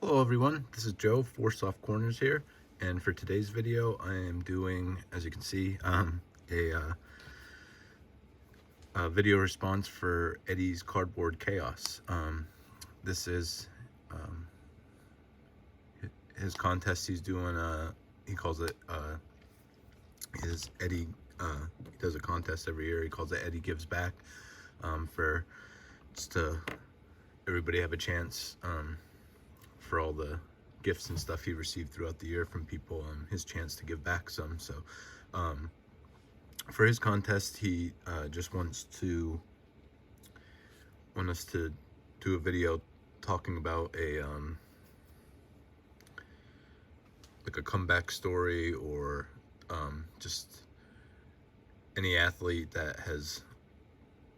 Hello everyone, this is Joe, Four Soft Corners here, and for today's video I am doing, as you can see, a video response for Eddie's Cardboard Chaos. This is um, his contest he's doing, he calls it, his Eddie, he does a contest every year, he calls it Eddie Gives Back, for just to everybody have a chance, for all the gifts and stuff he received throughout the year from people, his chance to give back some. So for his contest, he just want us to do a video talking about a like a comeback story, or just any athlete that has,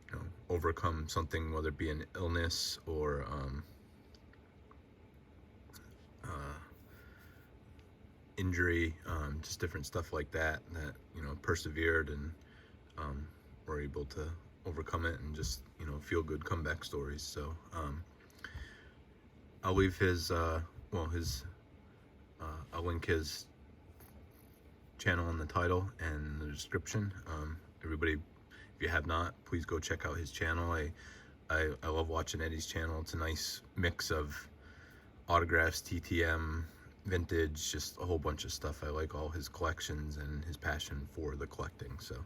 you know, overcome something, whether it be an illness or injury, just different stuff like that, you know, persevered and were able to overcome it, and just, you know, feel good comeback stories. So I'll leave his I'll link his channel in the title and the description. Everybody, if you have not, please go check out his channel. I love watching Eddie's channel. It's a nice mix of autographs, TTM, vintage, just a whole bunch of stuff. I like all his collections and his passion for the collecting. So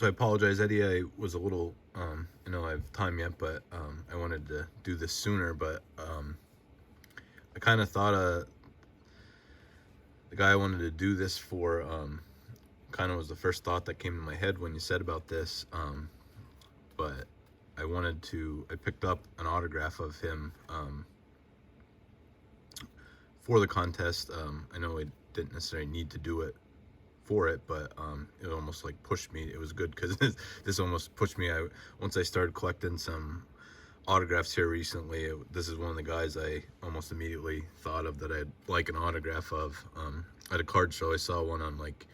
I apologize, Eddie. I was a little, I know I have time yet, but I wanted to do this sooner. But I kind of thought the guy I wanted to do this for kind of was the first thought that came to my head when you said about this. But I picked up an autograph of him for the contest. I know I didn't necessarily need to do it for it, but it almost like pushed me. It was good because this almost pushed me. Once I started collecting some autographs here recently, this is one of the guys I almost immediately thought of that I'd like an autograph of. At a card show, I saw one on, like,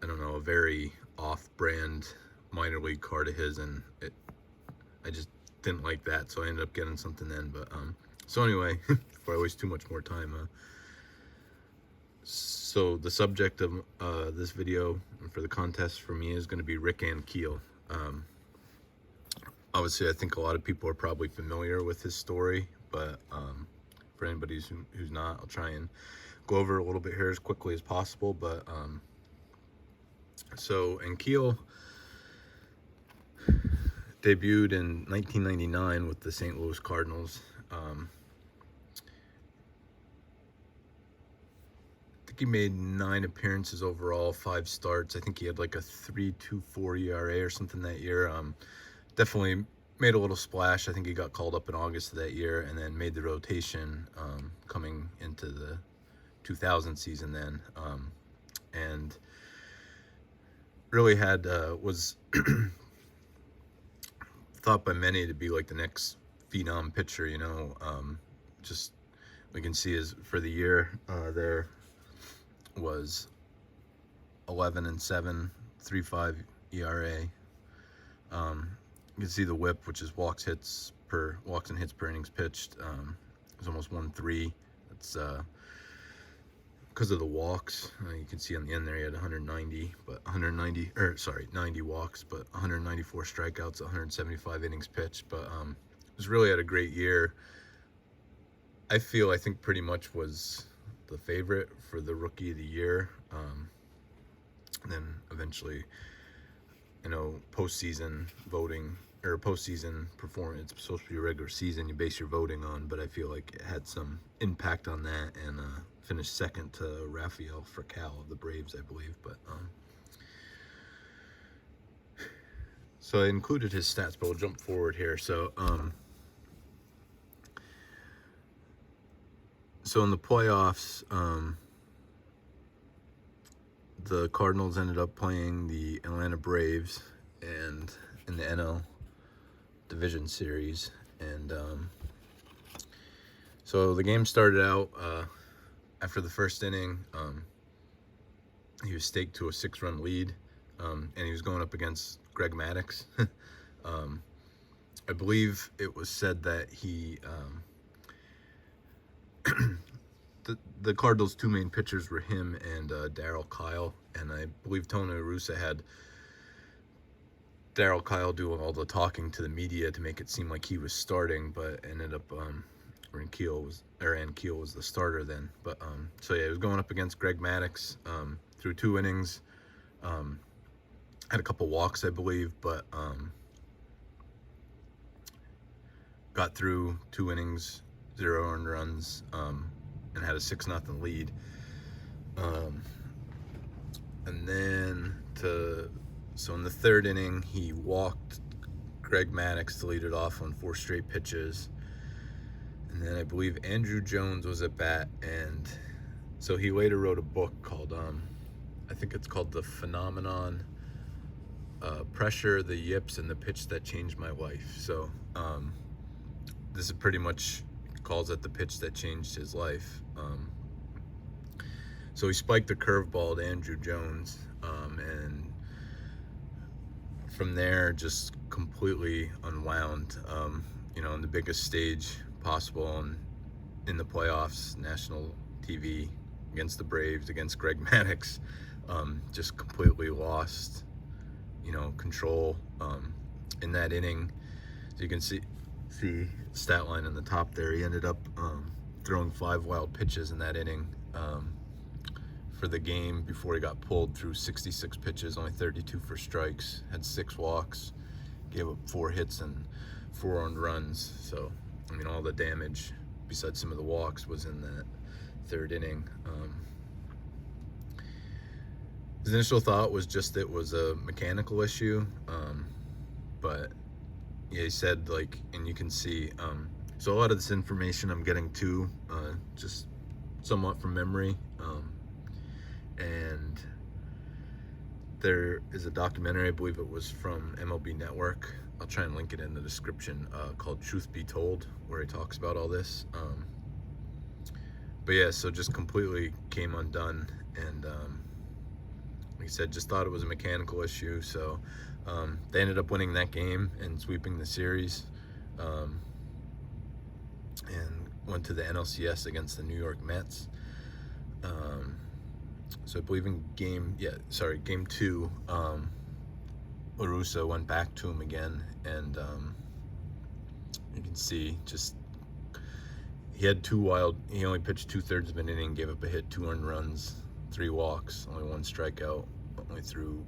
I don't know, a very off-brand minor league card of his, and I just didn't like that, so I ended up getting something then. But so anyway, before I waste too much more time, so the subject of this video for the contest for me is going to be Rick Ankiel. Obviously, I think a lot of people are probably familiar with his story, but for anybody who's not, I'll try and go over a little bit here as quickly as possible. But so Ankiel debuted in 1999 with the St. Louis Cardinals. I think he made 9 appearances overall, 5 starts. I think he had like a 3.24 ERA or something that year. Definitely made a little splash. I think he got called up in August of that year, and then made the rotation coming into the 2000 season then, and really was thought by many to be like the next phenom pitcher, you know. Just we can see is for the year there was 11-7, 3.5 ERA. You can see the WHIP, which is walks and hits per innings pitched. It was almost 1.3. That's because of the walks. You can see on the end there he had 190, but 90 walks, but 194 strikeouts, 175 innings pitched. But was really had a great year. I think pretty much was the favorite for the Rookie of the Year. And then eventually, you know, postseason voting or postseason performance, it's supposed to be a regular season you base your voting on, but I feel like it had some impact on that, and finished second to Rafael Furcal of the Braves, I believe. But so I included his stats, but we'll jump forward here. So so in the playoffs, the Cardinals ended up playing the Atlanta Braves, and in the NL Division Series, and so the game started out after the first inning. He was staked to a 6-run lead, and he was going up against Greg Maddux. I believe it was said that the Cardinals' two main pitchers were him and Darryl Kyle, and I believe Tony La Russa had Darryl Kyle doing all the talking to the media to make it seem like he was starting, but ended up Ankiel was the starter then. But so yeah, he was going up against Greg Maddux, through 2 innings, had a couple walks, I believe, but got through 2 innings, 0 earned runs, and had a 6-0 lead. And then so in the 3rd inning, he walked Greg Maddux to lead it off on 4 straight pitches. And then I believe Andrew Jones was at bat, and so he later wrote a book called, I think it's called The Phenomenon, Pressure, the Yips, and the Pitch That Changed My Life. So this is pretty much, calls it the pitch that changed his life. So he spiked the curveball to Andrew Jones, and from there just completely unwound, on the biggest stage possible in the playoffs, national TV, against the Braves, against Greg Maddux, just completely lost, control in that inning. So you can see stat line in the top there. He ended up throwing 5 wild pitches in that inning for the game before he got pulled, through 66 pitches, only 32 for strikes, had 6 walks, gave up 4 hits and 4 earned runs. So, all the damage, besides some of the walks, was in that 3rd inning. His initial thought was just it was a mechanical issue, but yeah, he said, and you can see, so a lot of this information I'm getting too, just somewhat from memory, and there is a documentary, I believe it was from MLB Network, I'll try and link it in the description, called Truth Be Told, where he talks about all this. But yeah, so just completely came undone, and like I said, just thought it was a mechanical issue. So they ended up winning that game and sweeping the series, and went to the NLCS against the New York Mets. So I believe in game 2, La Russa went back to him again, and you can see just he only pitched 2/3 of an inning, gave up a hit, 2 earned runs, 3 walks, only 1 strikeout, only threw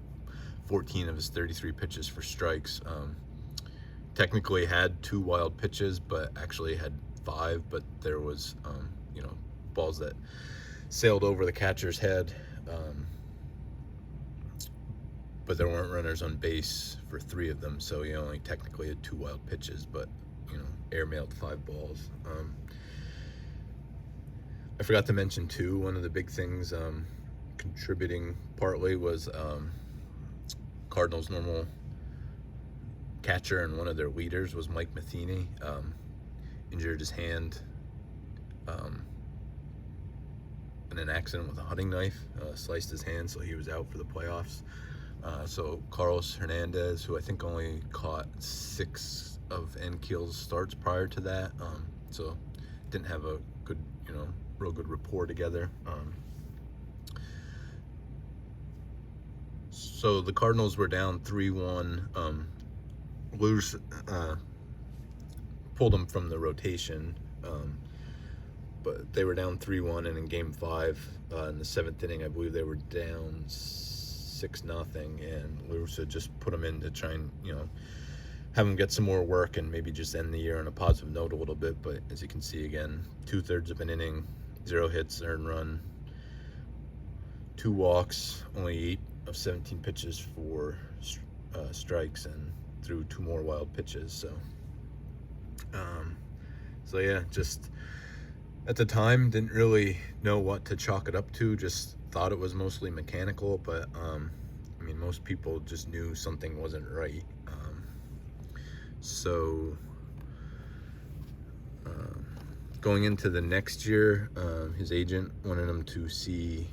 14 of his 33 pitches for strikes. Technically had 2 wild pitches, but actually had 5, but there was balls that sailed over the catcher's head, but there weren't runners on base for 3 of them, so he only technically had 2 wild pitches, but airmailed 5 balls. I forgot to mention too, one of the big things contributing partly was Cardinals' normal catcher, and one of their leaders was Mike Matheny. Injured his hand in an accident with a hunting knife, sliced his hand, so he was out for the playoffs. So Carlos Hernandez, who I think only caught 6 of Ankiel's starts prior to that, so didn't have a good, real good rapport together. So the Cardinals were down 3-1. Pulled them from the rotation, but they were down 3-1, and in Game 5, in the 7th inning, I believe they were down 6-0, and La Russa just put them in to try and have them get some more work and maybe just end the year on a positive note a little bit. But as you can see, again, 2/3 of an inning, 0 hits, earned run, 2 walks, only 8 of 17 pitches for strikes, and threw 2 more wild pitches. So yeah, just at the time didn't really know what to chalk it up to, just thought it was mostly mechanical, but most people just knew something wasn't right. So going into the next year, his agent wanted him to see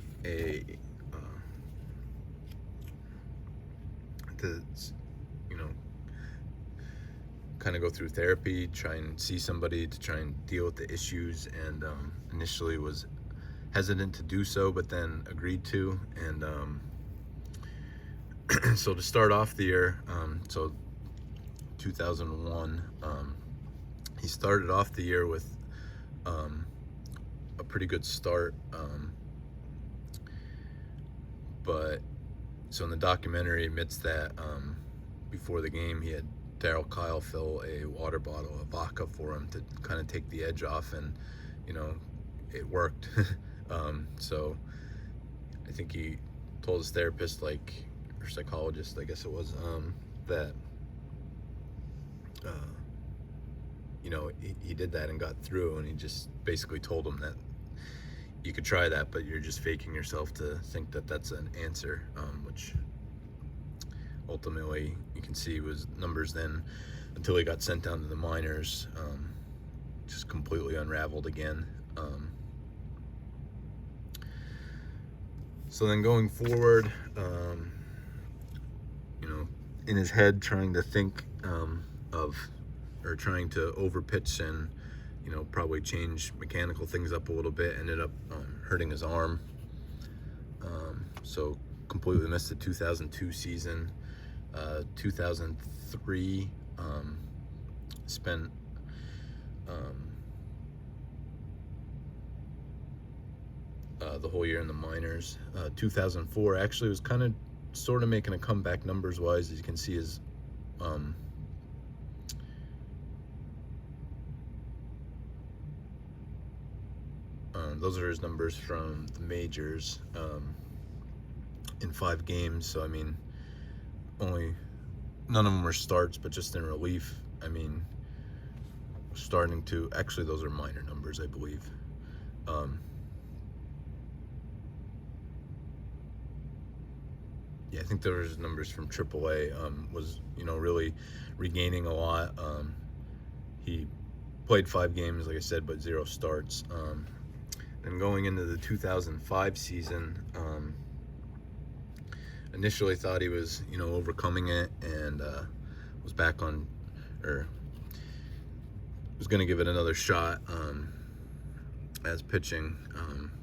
kind of go through therapy, try and see somebody to try and deal with the issues, and initially was hesitant to do so, but then agreed to. And so to start off the year, so 2001, he started off the year with a pretty good start, but so in the documentary admits that before the game he had Daryl Kyle fill a water bottle of vodka for him to kind of take the edge off, and it worked. So I think he told his therapist, or psychologist, I guess it was, that he did that and got through, and he just basically told him that you could try that, but you're just faking yourself to think that that's an answer, which ultimately you can see was numbers then, until he got sent down to the minors, just completely unraveled again. So then going forward, in his head trying to think trying to overpitch and probably change mechanical things up a little bit, ended up hurting his arm. So completely missed the 2002 season. 2003, spent the whole year in the minors. 2004 actually was kind of sort of making a comeback numbers wise. As you can see, his those are his numbers from the majors in 5 games. So I mean, none of them were starts, but just in relief. I mean, starting to, actually those are minor numbers, I believe. Yeah, I think those numbers from AAA. Was really regaining a lot. He played 5 games, like I said, but 0 starts. And going into the 2005 season, initially thought he was overcoming it, and was back on, or was going to give it another shot as pitching,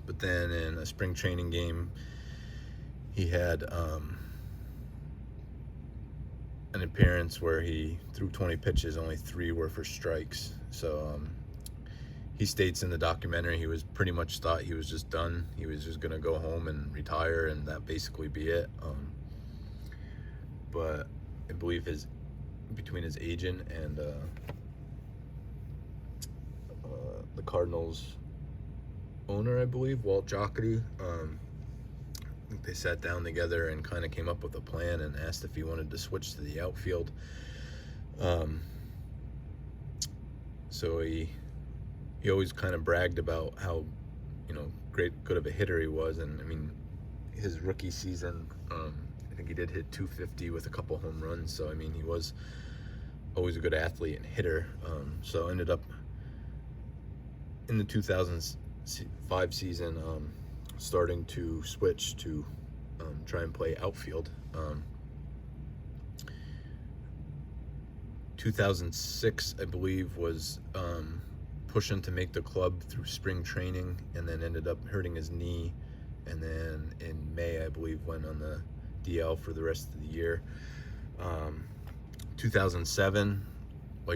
but then in a spring training game he had an appearance where he threw 20 pitches, only 3 were for strikes. So he states in the documentary he was pretty much thought he was just done. He was just gonna go home and retire, and that basically be it. But I believe between his agent and the Cardinals owner, I believe, Walt Jocketty, I think they sat down together and kind of came up with a plan and asked if he wanted to switch to the outfield. So he always kind of bragged about how good of a hitter he was. And I mean, his rookie season, I think he did hit 250 with a couple home runs. So I mean, he was always a good athlete and hitter. So ended up in the 2005 season starting to switch to try and play outfield. 2006, I believe, was pushing to make the club through spring training, and then ended up hurting his knee, and then in May, I believe, went on the DL for the rest of the year. 2007,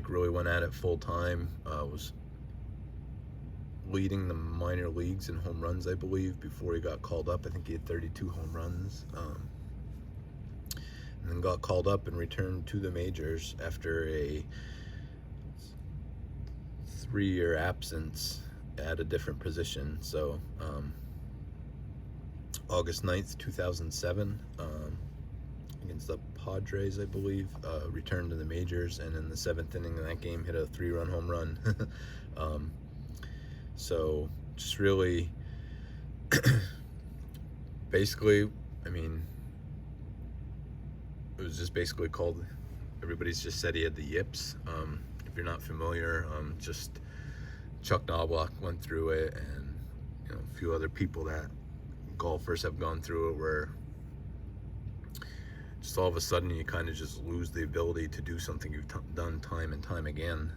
really went at it full time. Was leading the minor leagues in home runs, I believe, before he got called up. I think he had 32 home runs. And then got called up and returned to the majors after a 3-year absence at a different position. So August 9th, 2007, against the Padres, I believe, returned to the majors, and in the 7th inning of that game hit a 3-run home run. So just really basically, I mean, it was just basically called, everybody's just said he had the yips. If you're not familiar, just Chuck Knobloch went through it, and a few other people that golfers have gone through it, where just all of a sudden you kind of just lose the ability to do something you've done time and time again,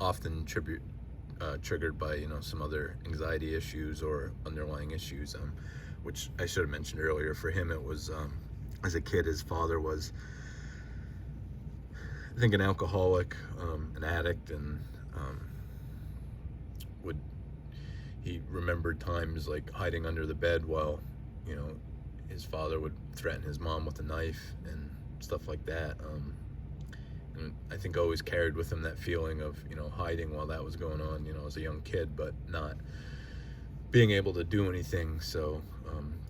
often triggered by, you know, some other anxiety issues or underlying issues, which I should have mentioned earlier. For him, it was, as a kid, his father was, I think, an alcoholic, an addict, and he remembered times like hiding under the bed while, you know, his father would threaten his mom with a knife and stuff like that. And I think always carried with him that feeling of, you know, hiding while that was going on, you know, as a young kid, but not being able to do anything. So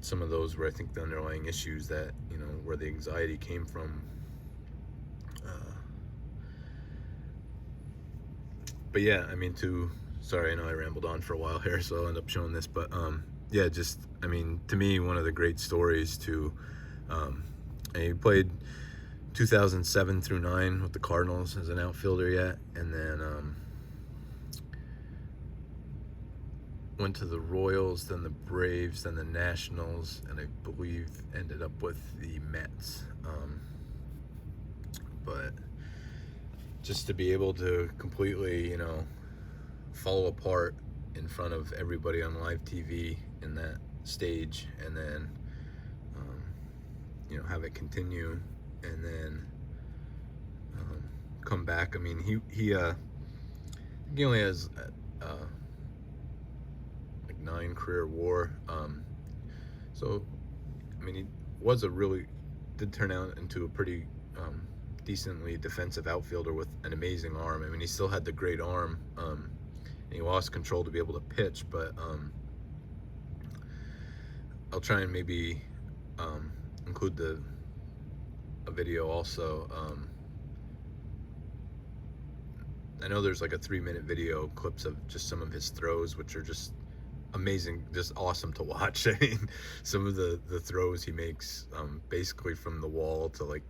some of those were, I think, the underlying issues that, you know, where the anxiety came from. But yeah, I mean, sorry, I know I rambled on for a while here, so I'll end up showing this, but yeah, just, I mean, to me, one of the great stories to, he played 2007 through 9 with the Cardinals as an outfielder yet, and then went to the Royals, then the Braves, then the Nationals, and I believe ended up with the Mets. But just to be able to completely, you know, fall apart in front of everybody on live TV in that stage, and then you know, have it continue, and then come back. I mean, he only has like 9 career WAR. So I mean, did turn out into a pretty decently defensive outfielder with an amazing arm. I mean, he still had the great arm. And he lost control to be able to pitch, but I'll try and maybe include a video also. I know there's like a 3-minute video clips of just some of his throws, which are just amazing, just awesome to watch. I mean, some of the throws he makes, basically from the wall to like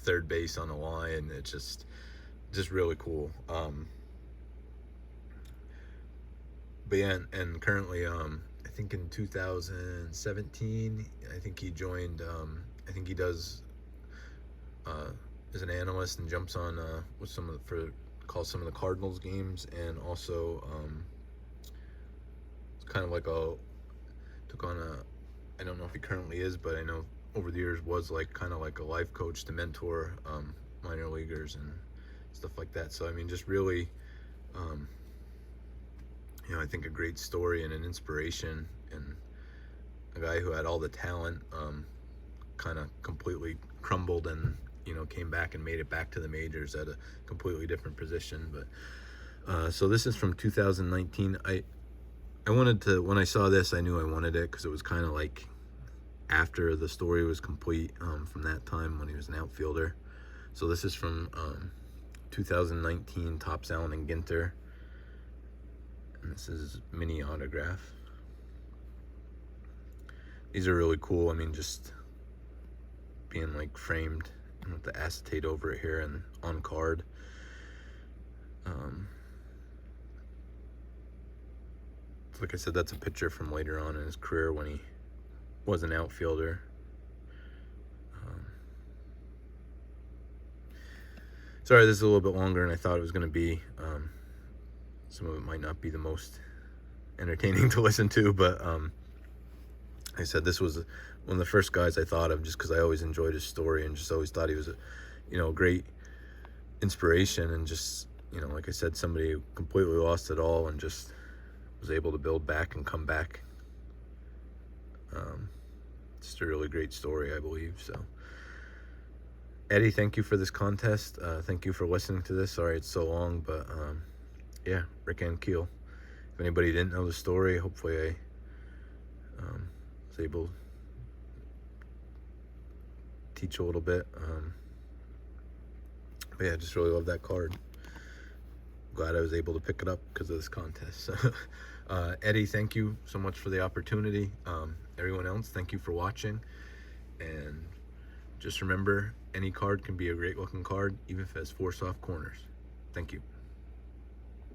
third base on a line, it's just really cool. But yeah, and currently, I think in 2017, I think he joined, I think he does, as an analyst, and jumps on with calls some of the Cardinals games, and also it's kind of like took on I don't know if he currently is, but I know over the years was like kind of like a life coach to mentor minor leaguers and stuff like that. So I mean, just really, you know, I think a great story and an inspiration, and a guy who had all the talent, kind of completely crumbled, and, you know, came back and made it back to the majors at a completely different position. But so this is from 2019. I wanted to, when I saw this, I knew I wanted it because it was kind of like after the story was complete, from that time when he was an outfielder. So this is from 2019 Topps Allen and Ginter, and this is mini autograph. These are really cool. I mean, just being like framed with the acetate over it here and on card. Like I said, that's a picture from later on in his career when he was an outfielder. Sorry, this is a little bit longer than I thought it was going to be. Some of it might not be the most entertaining to listen to, but like I said, this was one of the first guys I thought of, just because I always enjoyed his story and just always thought he was a, you know, great inspiration, and just, you know, like I said, somebody who completely lost it all and just was able to build back and come back. Just a really great story, I believe. So Eddie, thank you for this contest. Thank you for listening to this. Sorry it's so long, but yeah, Rick Ankiel. If anybody didn't know the story, hopefully I was able to teach a little bit. But yeah, I just really love that card. Glad I was able to pick it up because of this contest. Eddie, thank you so much for the opportunity. Everyone else, thank you for watching. And just remember, any card can be a great looking card, even if it has 4 soft corners. Thank you.